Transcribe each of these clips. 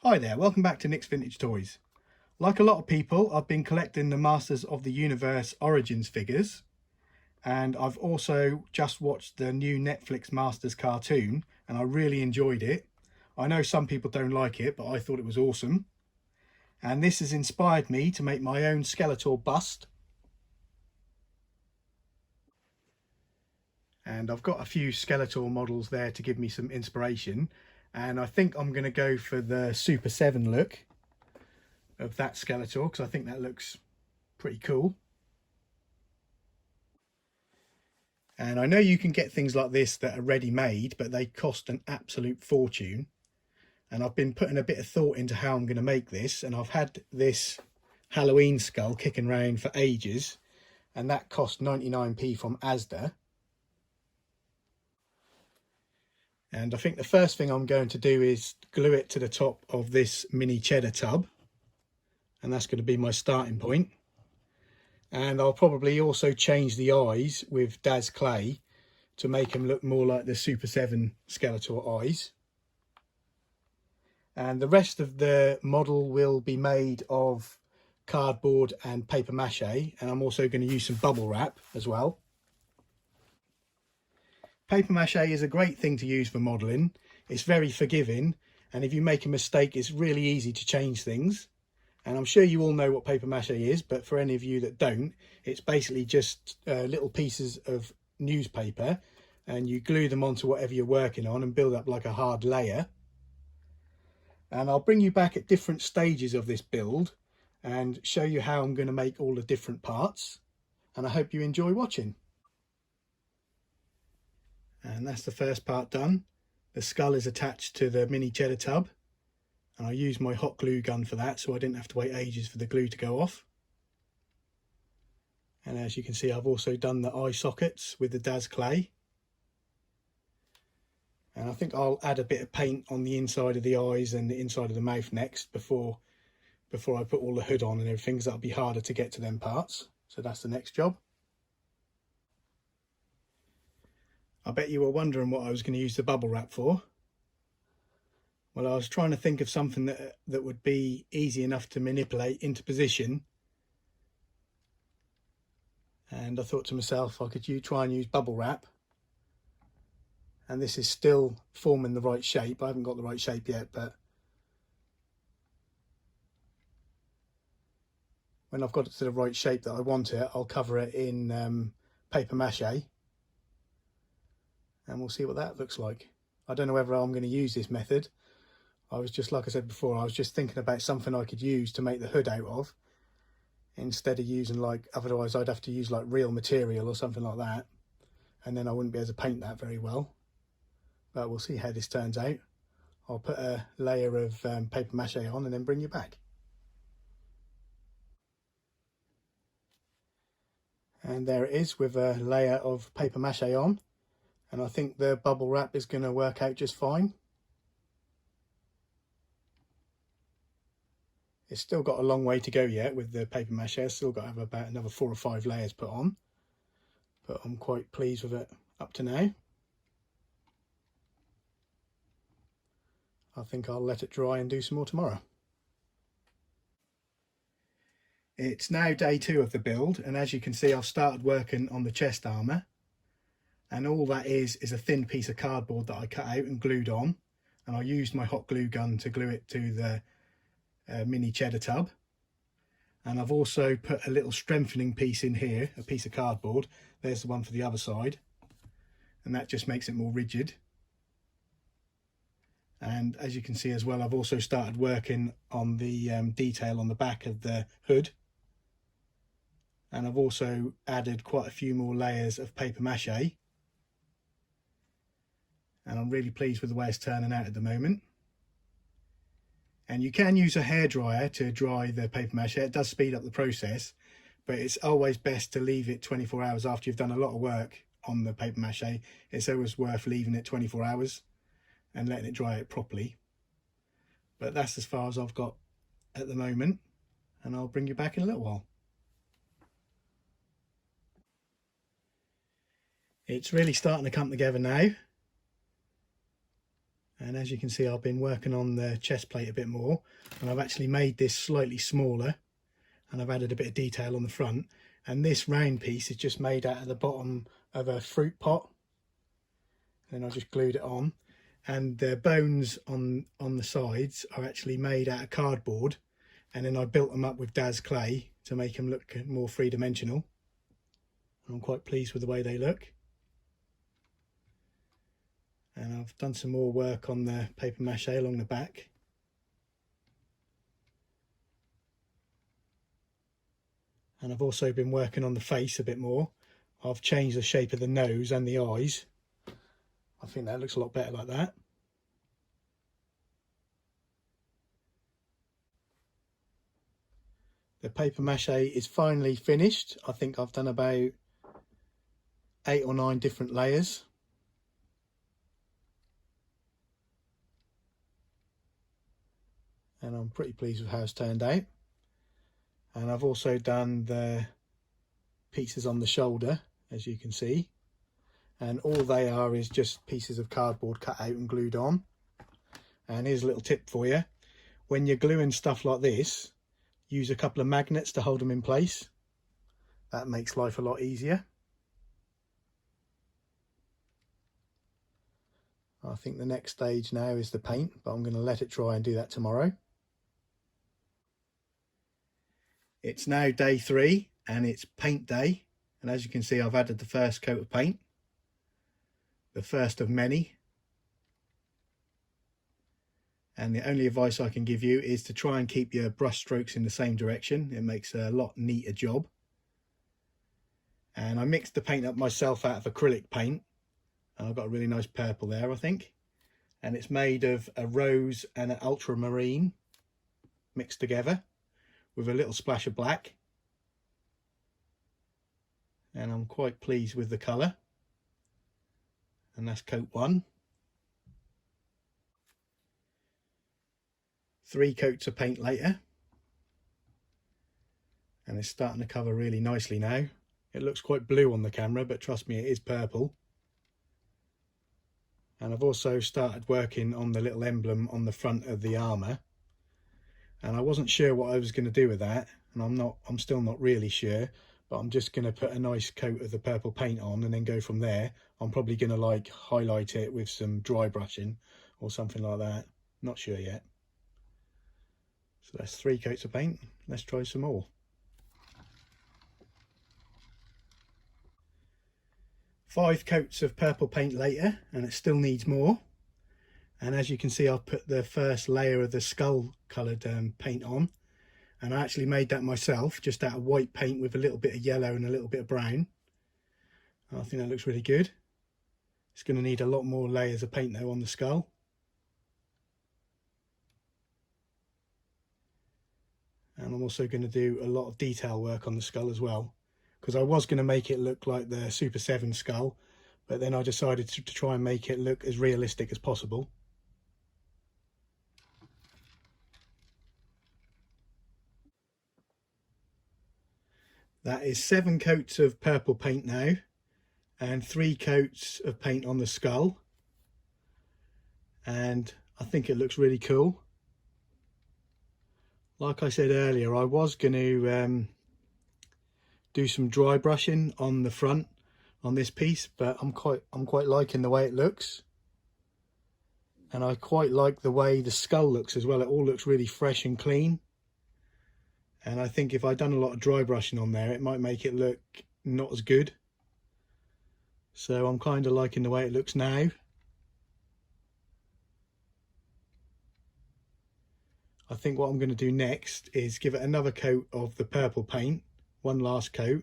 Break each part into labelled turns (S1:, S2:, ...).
S1: Hi there, welcome back to Nick's Vintage Toys. Like a lot of people, I've been collecting the Masters of the Universe Origins figures, and I've also just watched the new Netflix Masters cartoon and I really enjoyed it. I know some people don't like it, but I thought it was awesome. And this has inspired me to make my own Skeletor bust. And I've got a few Skeletor models there to give me some inspiration. And I think I'm going to go for the Super 7 look of that Skeletor because I think that looks pretty cool. And I know you can get things like this that are ready-made, but they cost an absolute fortune. And I've been putting a bit of thought into how I'm going to make this, and I've had this Halloween skull kicking around for ages, and that cost 99p from Asda. And I think the first thing I'm going to do is glue it to the top of this mini cheddar tub, and that's going to be my starting point. And I'll probably also change the eyes with Daz Clay to make them look more like the Super 7 Skeletor eyes. And the rest of the model will be made of cardboard and paper mache, and I'm also going to use some bubble wrap as well. Paper mache is a great thing to use for modelling. It's very forgiving, and if you make a mistake it's really easy to change things. And I'm sure you all know what paper mache is, but for any of you that don't, it's basically just little pieces of newspaper, and you glue them onto whatever you're working on and build up like a hard layer. And I'll bring you back at different stages of this build and show you how I'm going to make all the different parts, and I hope you enjoy watching. And that's the first part done. The skull is attached to the mini cheddar tub, and I used my hot glue gun for that, so I didn't have to wait ages for the glue to go off. And as you can see, I've also done the eye sockets with the Daz Clay. And I think I'll add a bit of paint on the inside of the eyes and the inside of the mouth next before I put all the hood on and everything, because that'll be harder to get to them parts. So that's the next job. I bet you were wondering what I was going to use the bubble wrap for. Well, I was trying to think of something that would be easy enough to manipulate into position. And I thought to myself, I could try and use bubble wrap. And this is still forming the right shape. I haven't got the right shape yet, but when I've got it to the right shape that I want it, I'll cover it in paper mache, and we'll see what that looks like. I don't know whether I'm going to use this method. I was just, like I said before, I was just thinking about something I could use to make the hood out of, instead of using otherwise I'd have to use like real material or something like that, and then I wouldn't be able to paint that very well. But we'll see how this turns out. I'll put a layer of paper mache on and then bring you back. And there it is with a layer of paper mache on, and I think the bubble wrap is going to work out just fine. It's still got a long way to go yet with the paper mache. I've still got to have about another 4 or 5 layers put on, but I'm quite pleased with it up to now. I think I'll let it dry and do some more tomorrow. It's now day 2 of the build, and as you can see, I've started working on the chest armour, and all that is a thin piece of cardboard that I cut out and glued on, and I used my hot glue gun to glue it to the mini cheddar tub. And I've also put a little strengthening piece in here, a piece of cardboard. There's the one for the other side, and that just makes it more rigid. And as you can see as well, I've also started working on the detail on the back of the hood, and I've also added quite a few more layers of paper mache, and I'm really pleased with the way it's turning out at the moment. And you can use a hairdryer to dry the paper mache. It does speed up the process, but it's always best to leave it 24 hours after you've done a lot of work on the paper mache. It's always worth leaving it 24 hours and letting it dry out properly. But that's as far as I've got at the moment, and I'll bring you back in a little while. It's really starting to come together now, And as you can see, I've been working on the chest plate a bit more, and I've actually made this slightly smaller, and I've added a bit of detail on the front. And this round piece is just made out of the bottom of a fruit pot, and I just glued it on. And the bones on the sides are actually made out of cardboard, and then I built them up with Daz clay to make them look more three-dimensional. I'm quite pleased with the way they look. And I've done some more work on the paper mache along the back. And I've also been working on the face a bit more. I've changed the shape of the nose and the eyes. I think that looks a lot better like that. The paper mache is finally finished. I think I've done about 8 or 9 different layers. And I'm pretty pleased with how it's turned out. And I've also done the pieces on the shoulder, as you can see. And all they are is just pieces of cardboard cut out and glued on. And here's a little tip for you. When you're gluing stuff like this, use a couple of magnets to hold them in place. That makes life a lot easier. I think the next stage now is the paint, but I'm going to let it dry and do that tomorrow. It's now day 3 and it's paint day, and as you can see, I've added the first coat of paint, the first of many. And the only advice I can give you is to try and keep your brush strokes in the same direction. It makes a lot neater job. And I mixed the paint up myself out of acrylic paint, and I've got a really nice purple there, I think. And it's made of a rose and an ultramarine mixed together with a little splash of black. And I'm quite pleased with the colour. And that's coat 1. 3 coats of paint later, and it's starting to cover really nicely now. It looks quite blue on the camera, but trust me, it is purple. And I've also started working on the little emblem on the front of the armour, and I wasn't sure what I was going to do with that, and I'm still not really sure, but I'm just going to put a nice coat of the purple paint on and then go from there. I'm probably going to like highlight it with some dry brushing or something like that, not sure yet. So that's 3 coats of paint. Let's try some more. 5 coats of purple paint later, and it still needs more. And as you can see, I've put the first layer of the skull coloured paint on, and I actually made that myself just out of white paint with a little bit of yellow and a little bit of brown. And I think that looks really good. It's going to need a lot more layers of paint though on the skull. And I'm also going to do a lot of detail work on the skull as well, because I was going to make it look like the Super 7 skull, but then I decided to try and make it look as realistic as possible. That is 7 coats of purple paint now, and 3 coats of paint on the skull, and I think it looks really cool. Like I said earlier, I was going to do some dry brushing on the front on this piece, but I'm quite liking the way it looks, and I quite like the way the skull looks as well. It all looks really fresh and clean, and I think if I'd done a lot of dry brushing on there, it might make it look not as good. So I'm kind of liking the way it looks now. I think what I'm going to do next is give it another coat of the purple paint, one last coat,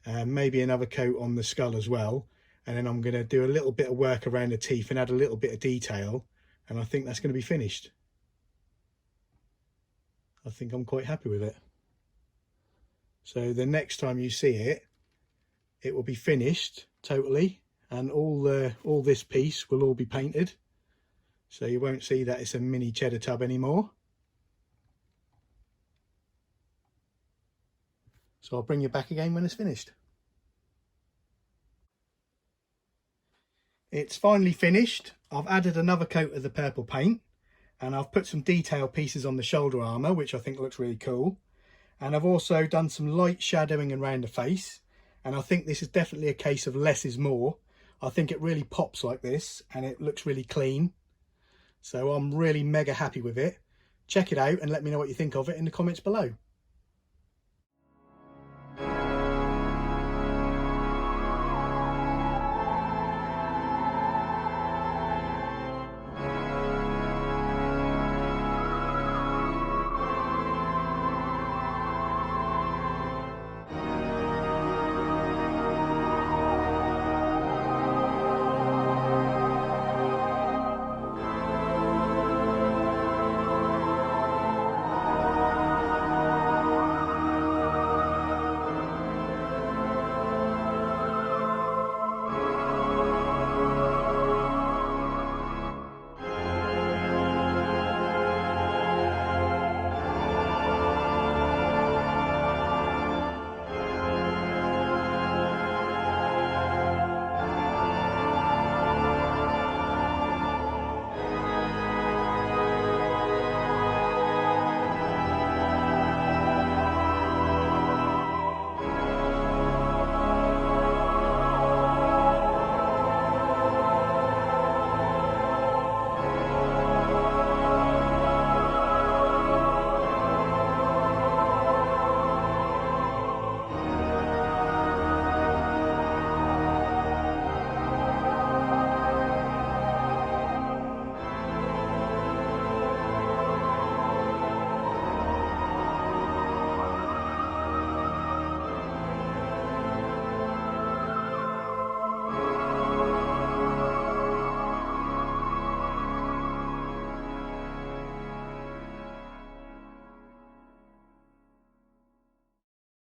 S1: and maybe another coat on the skull as well, and then I'm going to do a little bit of work around the teeth and add a little bit of detail, and I think that's going to be finished. I think I'm quite happy with it. So the next time you see it, it will be finished totally, and all this piece will all be painted. So you won't see that it's a mini cheddar tub anymore. So I'll bring you back again when it's finished. It's finally finished. I've added another coat of the purple paint, and I've put some detail pieces on the shoulder armour, which I think looks really cool. And I've also done some light shadowing around the face, and I think this is definitely a case of less is more. I think it really pops like this and it looks really clean. So I'm really mega happy with it. Check it out and let me know what you think of it in the comments below.